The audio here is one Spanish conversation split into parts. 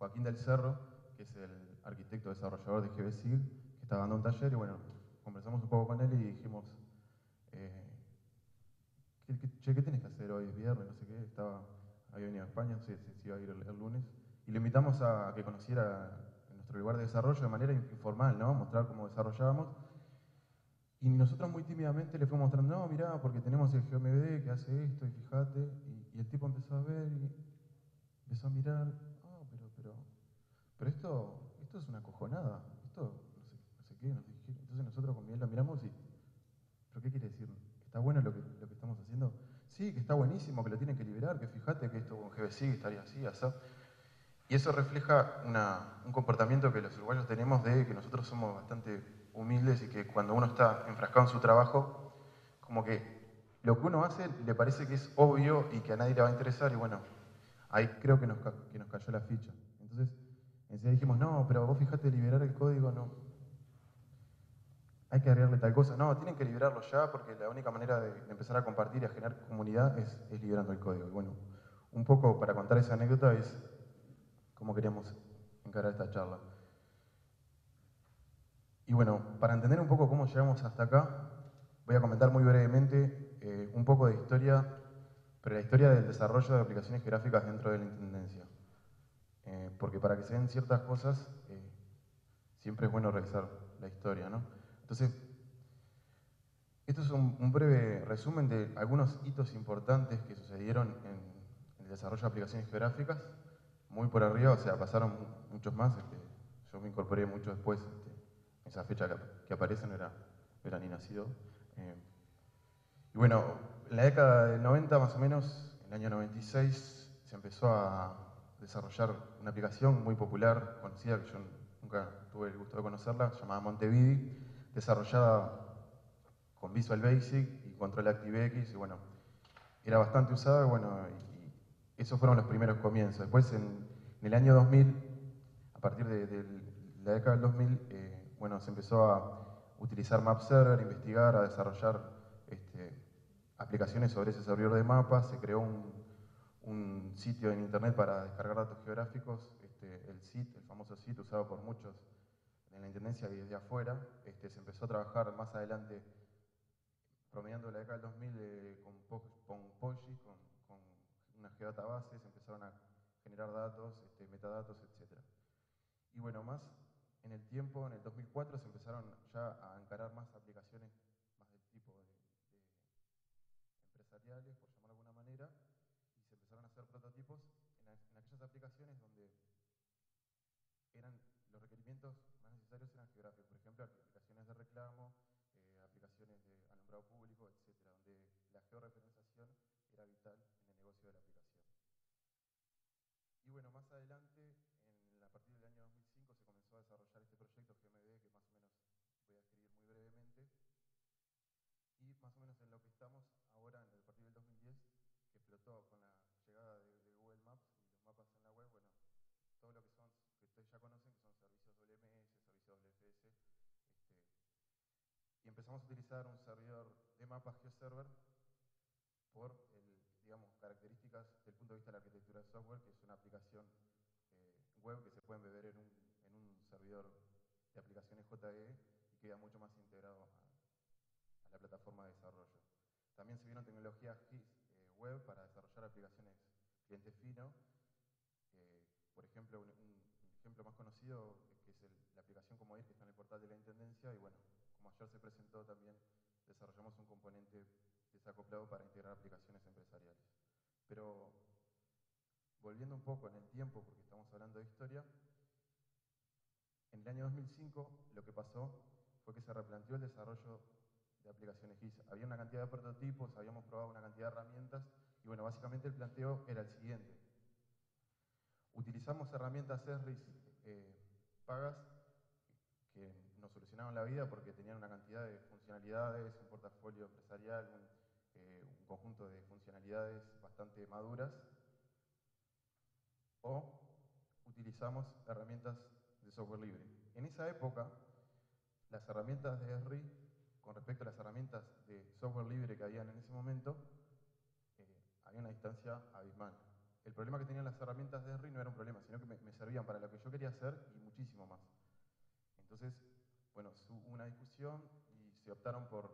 Joaquín del Cerro, que es el arquitecto desarrollador de GBSIG, que estaba dando un taller y bueno, conversamos un poco con él y dijimos, eh, ¿qué tenés que hacer hoy? Es viernes, no sé qué, había venido a España, se iba a ir el lunes, y lo invitamos a que conociera nuestro lugar de desarrollo de manera informal, ¿no? Mostrar cómo desarrollábamos. Y nosotros muy tímidamente le fuimos mostrando, no, mirá, porque tenemos el GeoMVD que hace esto, y fíjate, y el tipo empezó a ver y empezó a mirar, pero esto es una cojonada, esto no sé qué, nos dijeron. Entonces nosotros con Miguel lo miramos y, ¿pero qué quiere decir? ¿Está bueno lo que estamos haciendo? Sí, que está buenísimo, que lo tienen que liberar, que fíjate que esto con GBC estaría así, así. Y eso refleja un comportamiento que los uruguayos tenemos de que nosotros somos bastante humildes y que cuando uno está enfrascado en su trabajo, como que lo que uno hace le parece que es obvio y que a nadie le va a interesar y bueno, ahí creo que nos cayó la ficha. Entonces, enseguida dijimos, no, pero vos fijate, liberar el código, no. Hay que agregarle tal cosa. No, tienen que liberarlo ya porque la única manera de empezar a compartir y a generar comunidad es liberando el código. Y bueno, un poco para contar esa anécdota es cómo queríamos encarar esta charla. Y bueno, para entender un poco cómo llegamos hasta acá, voy a comentar muy brevemente un poco de historia, pero la historia del desarrollo de aplicaciones gráficas dentro de la Intendencia. Porque para que se den ciertas cosas, siempre es bueno revisar la historia, ¿no? Entonces, esto es un breve resumen de algunos hitos importantes que sucedieron en el desarrollo de aplicaciones geográficas, muy por arriba, o sea, pasaron muchos más, yo me incorporé mucho después, esa fecha que aparece no era ni nacido. Eh, y bueno, en la década del 90 más o menos, en el año 96, se empezó a desarrollar una aplicación muy popular, conocida, que yo nunca tuve el gusto de conocerla, llamada Montevideo, desarrollada con Visual Basic y Control ActiveX, y bueno, era bastante usada, bueno, y esos fueron los primeros comienzos. Después, en el año 2000, a partir de la década del 2000, bueno, se empezó a utilizar Map Server, a investigar, a desarrollar aplicaciones sobre ese servidor de mapas, se creó un sitio en internet para descargar datos geográficos, el SIT, el famoso SIT usado por muchos en la intendencia y desde afuera. Se empezó a trabajar más adelante promediando la década del 2000 con POSGIS, con unas geodatabases, empezaron a generar datos, metadatos, etc. Y bueno, más en el tiempo, en el 2004, se empezaron ya a encarar más aplicaciones más del tipo de empresariales, por llamarlo de alguna manera, y se empezaron a hacer prototipos en aquellas aplicaciones donde los requerimientos más necesarios eran geográficos, por ejemplo, aplicaciones de reclamo, aplicaciones de alumbrado público, etcétera, donde la georreferenciación era vital en el negocio de la aplicación. Y bueno, más adelante, a partir del año 2005, se comenzó a desarrollar este proyecto GMD, que más o menos voy a escribir muy brevemente, y más o menos en lo que estamos ahora, a partir del 2010, que explotó con la llegada de Google Maps y los mapas en la web, bueno, todo lo que ustedes ya conocen, que son servicios WMS, servicios WFS, y empezamos a utilizar un servidor de mapas GeoServer por digamos, características desde el punto de vista de la arquitectura de software, que es una aplicación web que se puede embeber en un servidor de aplicaciones JE y queda mucho más integrado a la plataforma de desarrollo. También se vieron tecnologías GIS web para desarrollar aplicaciones cliente fino. Por ejemplo, un ejemplo más conocido que es la aplicación Como Ir, que está en el portal de la Intendencia, y bueno, como ayer se presentó también, desarrollamos un componente desacoplado para integrar aplicaciones empresariales. Pero volviendo un poco en el tiempo, porque estamos hablando de historia, en el año 2005 lo que pasó fue que se replanteó el desarrollo de aplicaciones GIS. Había una cantidad de prototipos, habíamos probado una cantidad de herramientas, y bueno, básicamente el planteo era el siguiente. Utilizamos herramientas ESRIS pagas que nos solucionaban la vida porque tenían una cantidad de funcionalidades, un portafolio empresarial, un conjunto de funcionalidades bastante maduras, o utilizamos herramientas de software libre. En esa época, las herramientas de ESRI, con respecto a las herramientas de software libre que habían en ese momento, había una distancia abismal. el problema que tenían las herramientas de R no era un problema, sino que me servían para lo que yo quería hacer y muchísimo más. Entonces, bueno, hubo una discusión y se optaron por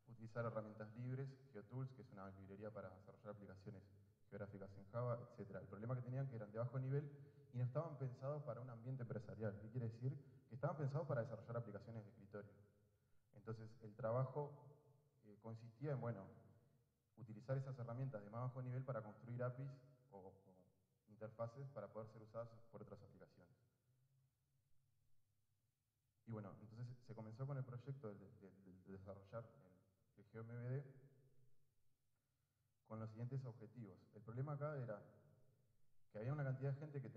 utilizar herramientas libres, GeoTools, que es una librería para desarrollar aplicaciones geográficas en Java, etc. El problema que tenían que eran de bajo nivel y no estaban pensados para un ambiente empresarial. ¿Qué quiere decir? Que estaban pensados para desarrollar aplicaciones de escritorio. Entonces, el trabajo consistía en, bueno, utilizar esas herramientas de más bajo nivel para construir APIs o interfaces para poder ser usadas por otras aplicaciones. Y bueno, entonces se comenzó con el proyecto de desarrollar el GeoMVD con los siguientes objetivos. El problema acá era que había una cantidad de gente que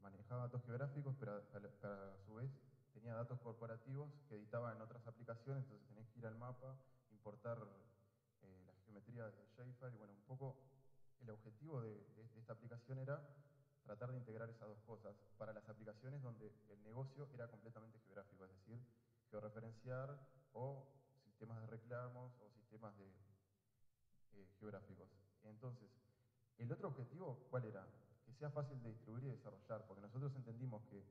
manejaba datos geográficos, pero a su vez tenía datos corporativos que editaba en otras aplicaciones, entonces tenías que ir al mapa, importar la geometría desde Shapefile, y bueno, un poco el objetivo de esta aplicación era tratar de integrar esas dos cosas para las aplicaciones donde el negocio era completamente geográfico, es decir, georreferenciar o sistemas de reclamos o sistemas geográficos. Entonces, el otro objetivo, ¿cuál era? Que sea fácil de distribuir y desarrollar, porque nosotros entendimos que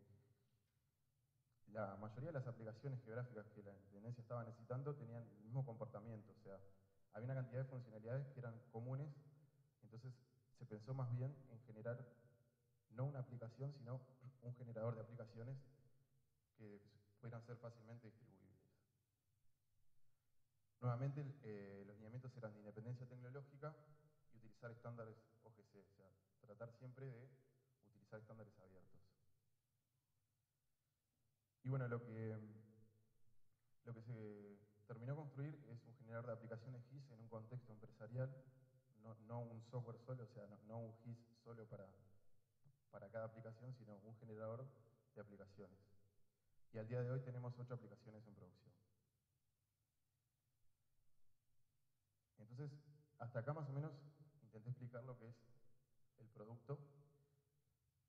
la mayoría de las aplicaciones geográficas que la intendencia estaba necesitando tenían el mismo comportamiento, o sea, había una cantidad de funcionalidades que eran comunes, entonces se pensó más bien en generar no una aplicación, sino un generador de aplicaciones que pudieran ser fácilmente distribuibles. Nuevamente, los lineamientos eran de independencia tecnológica y utilizar estándares OGC, o sea, tratar siempre de utilizar estándares abiertos. Y bueno, lo que se terminó construir es un generador de aplicaciones GIS en un contexto empresarial, no un software solo, o sea, no un GIS solo para cada aplicación, sino un generador de aplicaciones. Y al día de hoy tenemos 8 aplicaciones en producción. Entonces, hasta acá más o menos intenté explicar lo que es el producto.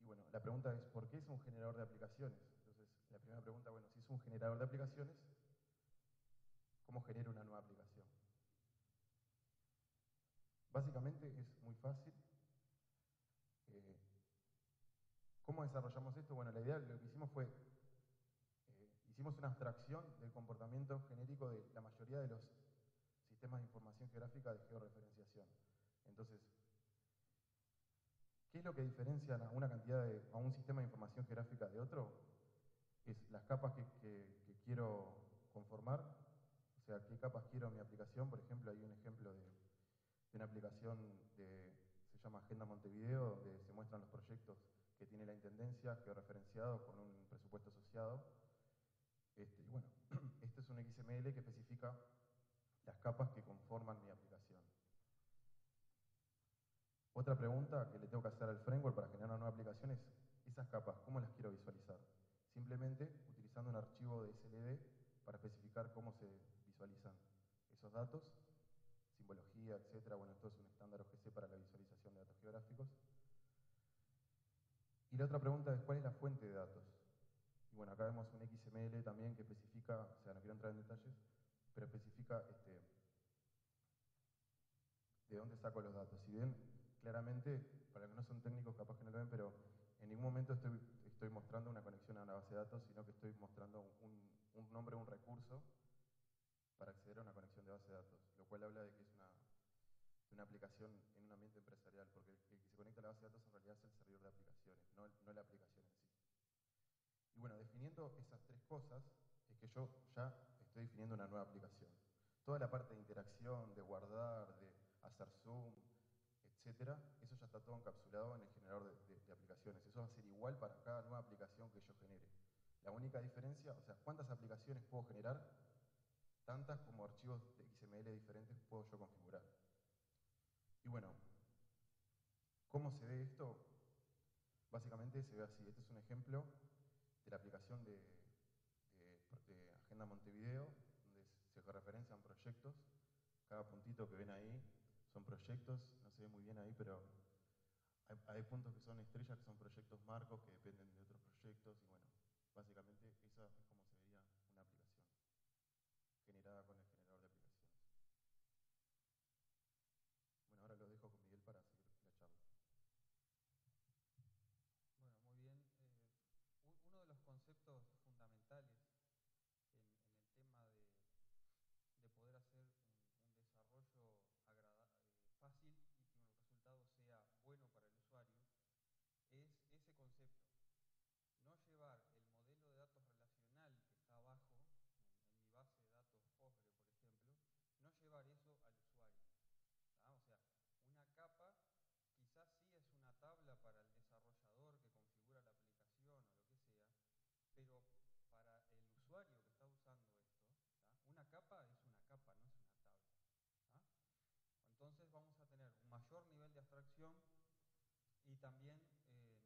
Y bueno, la pregunta es, ¿por qué es un generador de aplicaciones? Entonces, la primera pregunta, bueno, si es un generador de aplicaciones, ¿cómo genero una nueva aplicación? Básicamente es muy fácil. Eh, ¿Cómo desarrollamos esto? Bueno, la idea, lo que hicimos fue, hicimos una abstracción del comportamiento genérico de la mayoría de los sistemas de información geográfica de georreferenciación. Entonces, ¿qué es lo que diferencia a un sistema de información geográfica de otro? Es las capas que quiero conformar, o sea, qué capas quiero en mi aplicación. Por ejemplo, hay un ejemplo de una aplicación se llama Agenda Montevideo, donde se muestran los proyectos que tiene la Intendencia, georreferenciados con un presupuesto asociado. Y bueno, este es un XML que especifica las capas que conforman mi aplicación. Otra pregunta que le tengo que hacer al framework para generar una nueva aplicación es, esas capas, ¿cómo las quiero visualizar? Simplemente utilizando un archivo de SLD para especificar cómo se visualizan esos datos, simbología, etcétera. Bueno, esto es un estándar OGC para la visualización de datos geográficos. Y la otra pregunta es, ¿cuál es la fuente de datos? Y bueno, acá vemos un XML también que especifica, o sea, no quiero entrar en detalles, pero especifica de dónde saco los datos. Si bien, claramente, para los que no son técnicos capaz que no lo ven, pero en ningún momento estoy mostrando una conexión a una base de datos, sino que estoy mostrando un nombre, un recurso para acceder a una conexión de base de datos, lo cual habla de que es de una aplicación en un ambiente empresarial, porque el que se conecta a la base de datos en realidad es el servidor de aplicaciones, no la aplicación en sí. Y bueno, definiendo esas tres cosas, es que yo ya estoy definiendo una nueva aplicación. Toda la parte de interacción, de guardar, de hacer zoom, etcétera, eso ya está todo encapsulado en el generador de aplicaciones. Eso va a ser igual para cada nueva aplicación que yo genere. La única diferencia, o sea, ¿cuántas aplicaciones puedo generar? Tantas como archivos de XML diferentes puedo yo configurar. Y bueno, ¿cómo se ve esto? Básicamente se ve así. Este es un ejemplo de la aplicación de Agenda Montevideo, donde se referencian proyectos. Cada puntito que ven ahí son proyectos, no se ve muy bien ahí, pero hay puntos que son estrellas, que son proyectos marcos, que dependen de otros proyectos, y bueno, básicamente esa es como se vería una aplicación generada con el generador de aplicaciones. Bueno, ahora lo dejo con Miguel para seguir la charla. capa es una capa, no es una tabla. ¿Ah? Entonces vamos a tener un mayor nivel de abstracción y también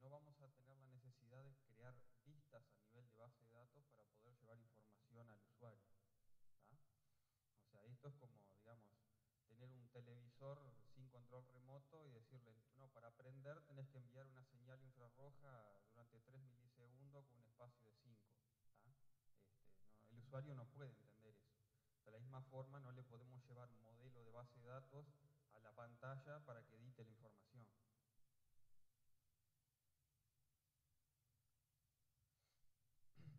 no vamos a tener la necesidad de crear vistas a nivel de base de datos para poder llevar información al usuario. ¿Ah? O sea, esto es como, digamos, tener un televisor sin control remoto y decirle, no, para prender tenés que enviar una señal infrarroja durante 3 milisegundos con un espacio de 5. ¿Ah? No, el usuario no puede entender eso. De la misma forma, no le podemos llevar un modelo de base de datos a la pantalla para que edite la información. Bien.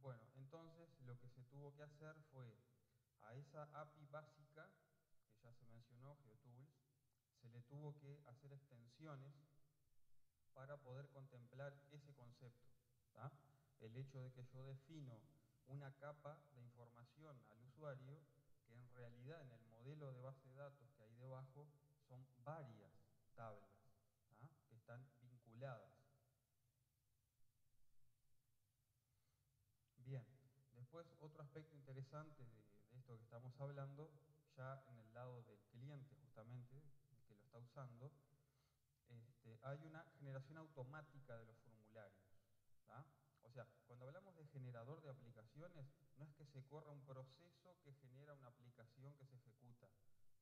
Bueno, entonces lo que se tuvo que hacer fue a esa API básica, que ya se mencionó, GeoTools, se le tuvo que hacer extensiones para poder contemplar ese concepto. ¿Tá? El hecho de que yo defino una capa de información al usuario, que en realidad en el modelo de base de datos que hay debajo son varias tablas, ¿tá? Que están vinculadas. Bien, después otro aspecto interesante de esto que estamos hablando, ya en el lado del cliente justamente, el que lo está usando, hay una generación automática de los formularios. ¿Tá? O sea, cuando hablamos de generador de aplicaciones, no es que se corra un proceso que genera una aplicación que se ejecuta,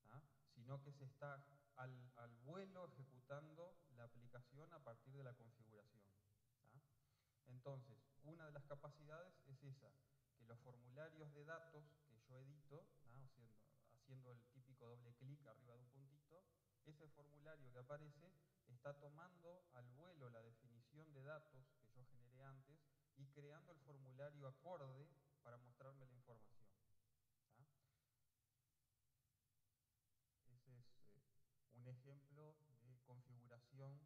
¿tá? Sino que se está al vuelo ejecutando la aplicación a partir de la configuración. ¿Tá? Entonces, una de las capacidades es esa, que los formularios de datos que yo edito, ¿no? haciendo el típico doble clic arriba de un puntito, ese formulario que aparece está tomando al vuelo la definición de datos que yo generé antes y creando el formulario acorde para mostrarme la información. ¿Tá? Ese es un ejemplo de configuración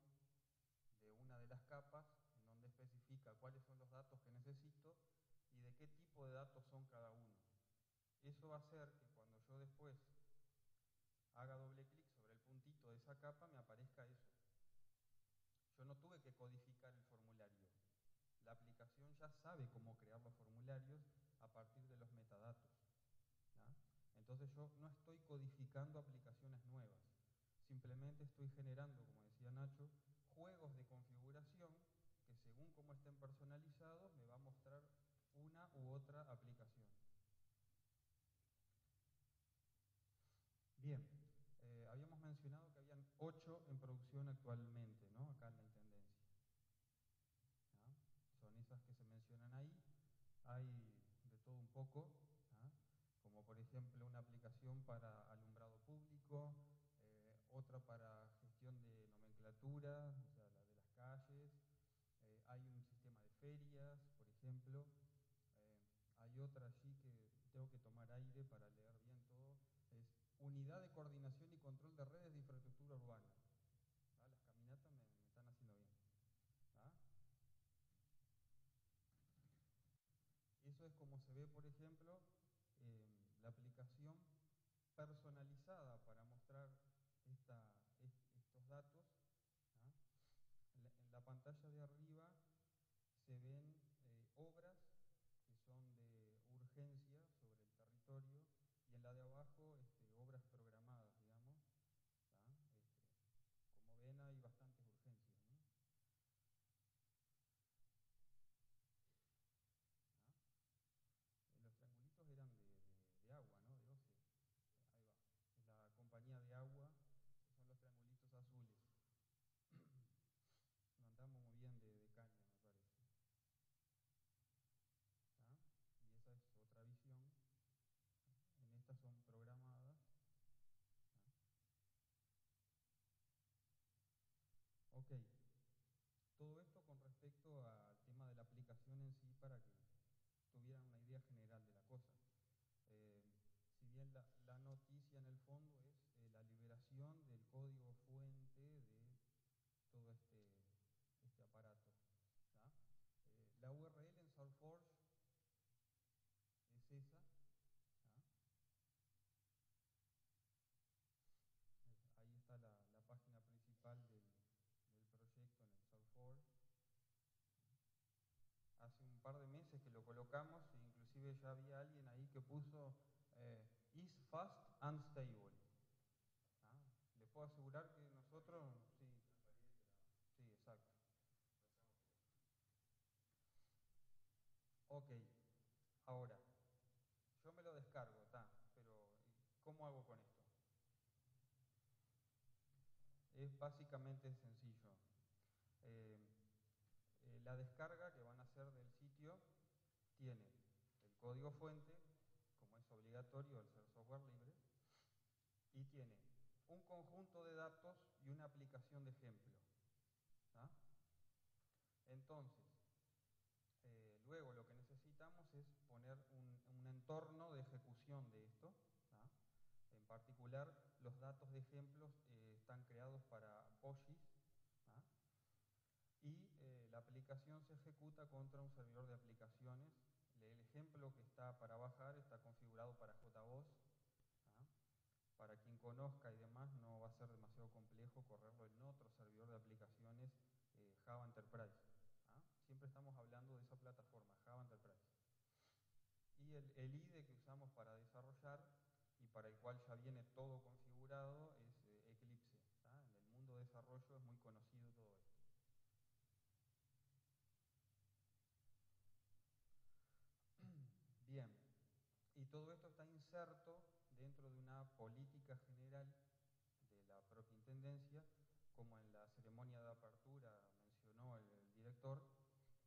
de una de las capas en donde especifica cuáles son los datos que necesito y de qué tipo de datos son cada uno. Eso va a hacer que cuando yo después haga doble clic sobre el puntito de esa capa me aparezca eso. Yo no tuve que codificar el formulario. La aplicación ya sabe cómo crear los formularios a partir de los metadatos. ¿Ah? Entonces yo no estoy codificando aplicaciones nuevas. Simplemente estoy generando, como decía Nacho, juegos de configuración que según cómo estén personalizados me va a mostrar una u otra aplicación. Bien, habíamos mencionado que habían 8 en producción actualmente, ¿no? Acá en la Intendencia. ¿Ah? Son esas que se mencionan ahí. Hay de todo un poco, ¿ah? Como por ejemplo una aplicación para alumbrado público, otra para gestión de nomenclatura, o sea, la de las calles. Hay un sistema de ferias, por ejemplo. Eh, Hay otra allí que tengo que tomar aire para leer bien todo. Es Unidad de Coordinación y Control de Redes de Infraestructura Urbana. ¿Ah? Las caminatas me están haciendo bien. ¿Ah? Eso es como se ve, por ejemplo, la aplicación personalizada para mostrar estos datos. ¿Ah? En la pantalla de arriba se ven obras que son de urgencia sobre el territorio y en la de abajo obras programadas, digamos. ¿Ah? Como ven hay bastantes urgencias, ¿no? ¿Ah? Los triangulitos eran de agua, ¿no? De OCE. Ahí va. Es la compañía de agua, son los triangulitos azules. No andamos muy bien de caña, me parece. ¿Tá? Y esa es otra visión. En estas son programadas. ¿Tá? Ok. Todo esto con respecto al tema de la aplicación en sí para que tuvieran una idea general de la cosa. Eh, si bien la noticia en el fondo es la liberación del código fuente de todo este aparato. ¿Tá? La URL en SourceForge es esa. ¿Tá? Ahí está la página principal del proyecto en el SourceForge. Hace un par de meses que lo colocamos e inclusive inclusive ya había alguien ahí que puso is fast and stable. ¿Ah? Les puedo asegurar que nosotros, sí, sí, exacto. Ok, ahora, yo me lo descargo, pero ¿cómo hago con esto? Es básicamente sencillo. Eh, la descarga que van a hacer del sitio tiene el código fuente, como es obligatorio al ser software libre, y tiene un conjunto de datos y una aplicación de ejemplo. ¿Ah? Entonces, luego lo que necesitamos es poner un entorno de ejecución de esto. ¿Ah? En particular, los datos de ejemplos están creados para PostGIS. ¿Ah? Y la aplicación se ejecuta contra un servidor de aplicaciones. El ejemplo que está para bajar está configurado para JBoss. ¿Ah? Para quien conozca y demás, no va a ser demasiado complejo correrlo en otro servidor de aplicaciones Java Enterprise. ¿Ah? Siempre estamos hablando de esa plataforma, Java Enterprise. Y el IDE que usamos para desarrollar y para el cual ya viene todo configurado es Eclipse. ¿Ah? En el mundo de desarrollo es muy conocido todo esto. Bien, y todo esto está inserto dentro de una política general de la propia Intendencia, como en la ceremonia de apertura mencionó el director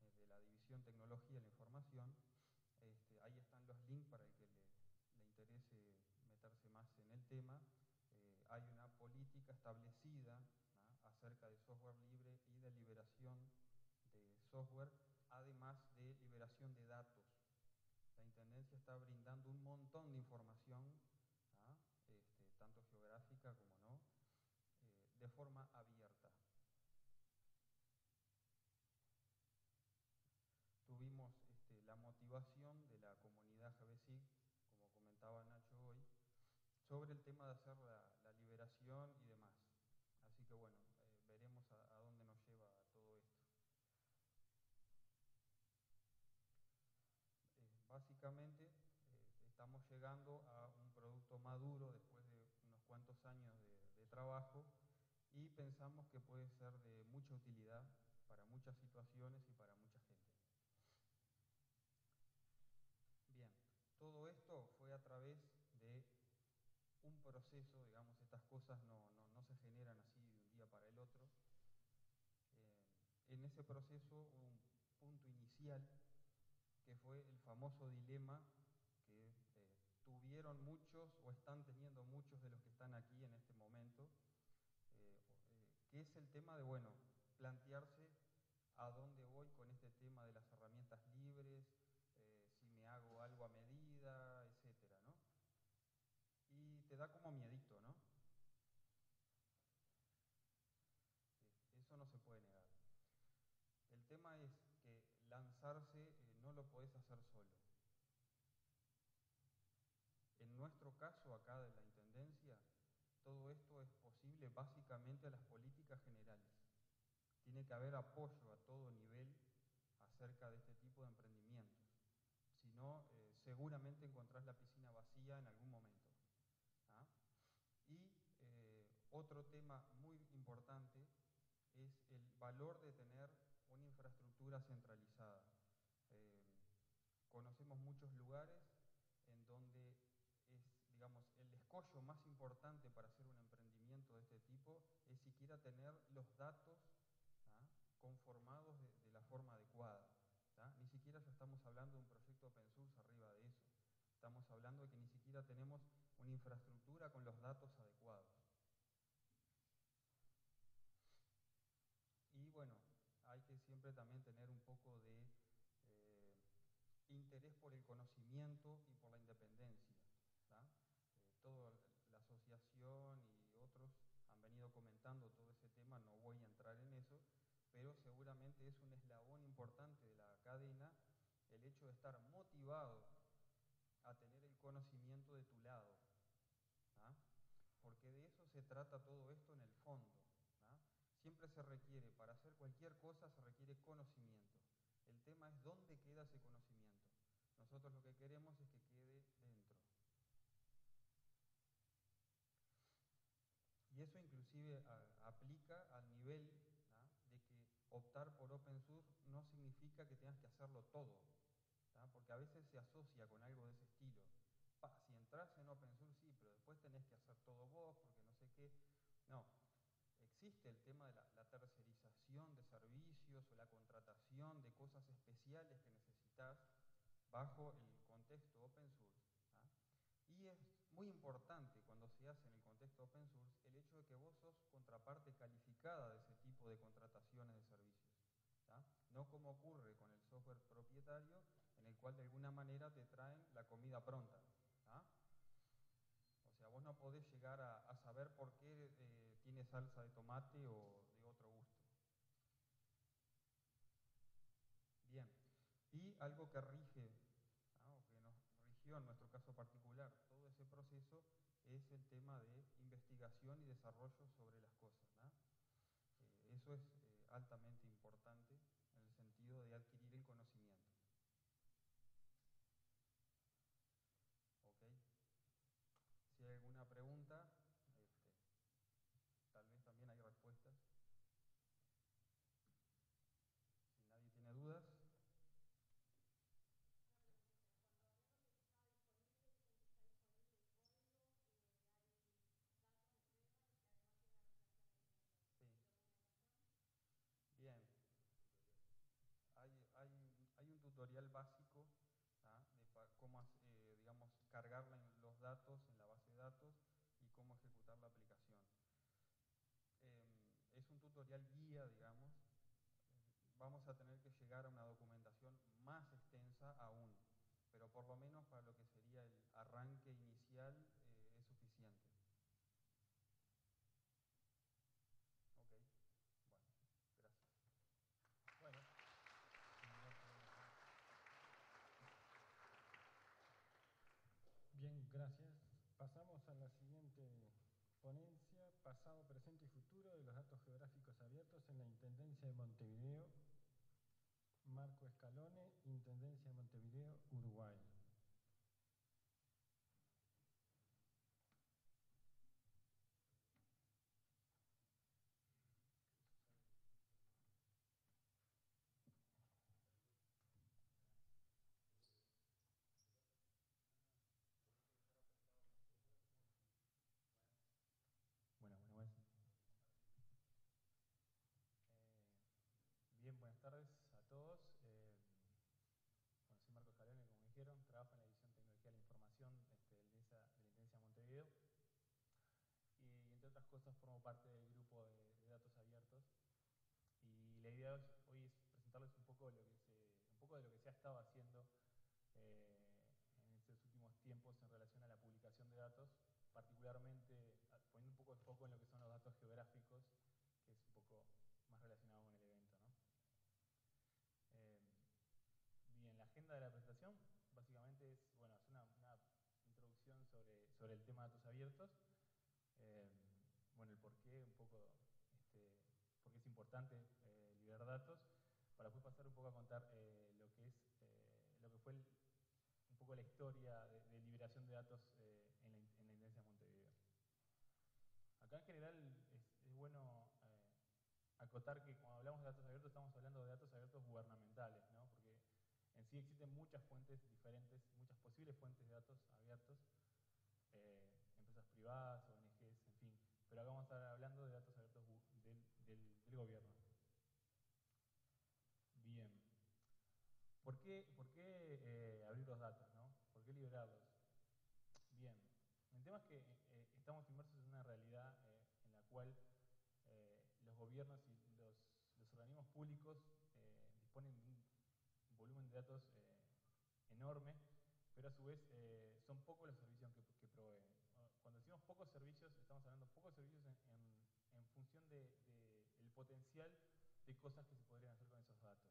de la División Tecnología de la Información. Ahí están los links para el que le interese meterse más en el tema. Hay una política establecida, ¿no?, acerca de software libre y de liberación de software, además de liberación de datos. La Intendencia está brindando un montón de información, ¿ah?, tanto geográfica como no, de forma abierta. Tuvimos la motivación de la comunidad GBSIG, como comentaba Nacho hoy, sobre el tema de hacer la liberación y demás. Así que bueno, veremos a dónde nos lleva todo esto. Básicamente estamos llegando a un producto maduro después de unos cuantos años de trabajo y pensamos que puede ser de mucha utilidad para muchas situaciones y para mucha gente. Bien, todo esto fue a través de un proceso, digamos, estas cosas no se generan así de un día para el otro. En ese proceso hubo un punto inicial que fue el famoso dilema que tuvieron muchos o están teniendo muchos de los que están aquí en este momento, que es el tema de, bueno, plantearse a dónde voy con este tema de las herramientas libres, si me hago algo a medida, etcétera, ¿no? Y te da como miedito, ¿no? Eso no se puede negar. El tema es que lanzarse no lo podés hacer solo. En nuestro caso, acá de la Intendencia, todo esto es posible básicamente a las políticas generales. Tiene que haber apoyo a todo nivel acerca de este tipo de emprendimientos. Si no, seguramente encontrás la piscina vacía en algún momento. ¿Ah? Y otro tema muy importante es el valor de tener una infraestructura centralizada. Conocemos muchos lugares en donde es, digamos, el escollo más importante para hacer un emprendimiento de este tipo es siquiera tener los datos, ¿ah?, conformados de la forma adecuada. ¿Ah? Ni siquiera ya estamos hablando de un proyecto open source arriba de eso. Estamos hablando de que ni siquiera tenemos una infraestructura con los datos adecuados. Y bueno, hay que siempre también tener un poco de interés por el conocimiento y por la independencia. Toda la asociación y otros han venido comentando todo ese tema, no voy a entrar en eso, pero seguramente es un eslabón importante de la cadena el hecho de estar motivado a tener el conocimiento de tu lado. ¿Ah? Porque de eso se trata todo esto en el fondo. ¿Ah? Siempre se requiere, para hacer cualquier cosa se requiere conocimiento. El tema es dónde queda ese conocimiento. nosotros lo que queremos es que quede dentro. Y eso inclusive aplica al nivel, ¿tá?, de que optar por open source no significa que tengas que hacerlo todo, ¿tá?, porque a veces se asocia con algo de ese estilo. Si entras en open source sí, pero después tenés que hacer todo vos porque no sé qué. No, existe el tema de la tercerización de servicios o la contratación de cosas especiales que necesitas bajo el contexto open source, ¿tá? Y es muy importante cuando se hace en el contexto open source el hecho de que vos sos contraparte calificada de ese tipo de contrataciones de servicios, ¿tá? No como ocurre con el software propietario, en el cual de alguna manera te traen la comida pronta, ¿tá? O sea, vos no podés llegar a saber por qué tiene salsa de tomate o de otro gusto. Bien, y algo que rige, ¿tá?, o que nos rigió en nuestro caso particular todo ese proceso es el tema de investigación y desarrollo sobre las cosas, ¿tá? Eso es altamente importante en el sentido de adquirir el conocimiento. ¿Ok? Si hay alguna pregunta, tal vez también hay respuestas. Si nadie tiene dudas. Sí. Bien. Hay un tutorial básico, ¿tá?, de cómo, digamos, cargar los datos en la base de datos y cómo ejecutar la aplicación. Es un tutorial guía, digamos. Vamos a tener que llegar a una documentación más extensa aún, pero por lo menos para lo que sería el arranque inicial es suficiente. Ok, bueno, gracias. Bueno. Bien, gracias. Pasamos a la siguiente ponencia, pasado, presente y futuro de los datos geográficos abiertos en la Intendencia de Montevideo. Marco Escalone, Intendencia de Montevideo, Uruguay. Bueno. Bien, buenas tardes a todos. Bueno, soy Marco Escalone, como dijeron, trabajo en la División Tecnología de la Información de la Intendencia de Montevideo y entre otras cosas formo parte del grupo de datos abiertos y la idea hoy es presentarles un poco de lo que se ha estado haciendo en estos últimos tiempos en relación a la publicación de datos, particularmente poniendo un poco de foco en lo que son los datos geográficos, que es un poco más relacionado con el evento, ¿no? Bien, la agenda de la presentación básicamente es, bueno, hacer una introducción sobre el tema de datos abiertos, bueno, el porqué, un poco, por qué es importante liberar datos, para después pasar un poco a contar lo que fue un poco la historia de liberación de datos en la Intendencia de Montevideo. Acá en general es bueno acotar que cuando hablamos de datos abiertos estamos hablando de datos abiertos gubernamentales, ¿no? Porque en sí existen muchas fuentes diferentes, muchas posibles fuentes de datos abiertos, empresas privadas, ONGs, en fin. Pero acá vamos a estar hablando de datos abiertos del gobierno. Bien. ¿Por qué abrir los datos, ¿no? ¿Por qué liberarlos? Bien. El tema es que estamos inmersos en una realidad en la cual los gobiernos y los organismos públicos disponen de un volumen de datos enorme, pero a su vez son pocos los servicios que proveen. Cuando decimos pocos servicios, estamos hablando de pocos servicios en función del potencial de cosas que se podrían hacer con esos datos.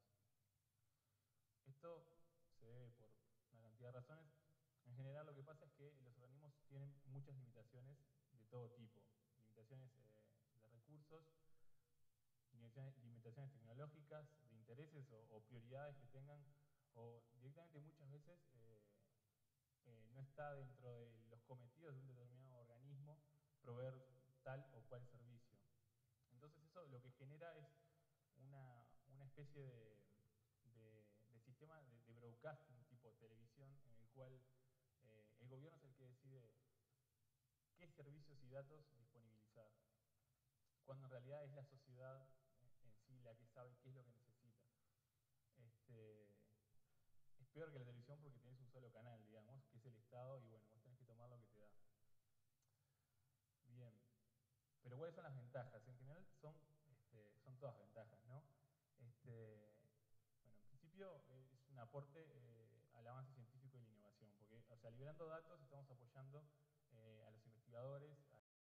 Esto se debe por una cantidad de razones. En general lo que pasa es que los organismos tienen muchas limitaciones de todo tipo. Limitaciones de recursos, limitaciones tecnológicas, de intereses o prioridades que tengan, o directamente muchas veces no está dentro de los cometidos de un determinado organismo proveer tal o cual servicio. Entonces eso lo que genera es una especie de sistema de broadcasting tipo televisión en el cual el gobierno es el que decide qué servicios y datos disponibilizar, cuando en realidad es la sociedad en sí la que sabe qué es lo que necesita. Es peor que la televisión porque tenés un solo canal, digamos, que es el Estado, y bueno, vos tenés que tomar lo que te da. Bien, pero ¿cuáles son las ventajas? En general son todas ventajas, ¿no? Bueno, en principio es un aporte al avance científico y la innovación, porque, o sea, liberando datos estamos apoyando a los investigadores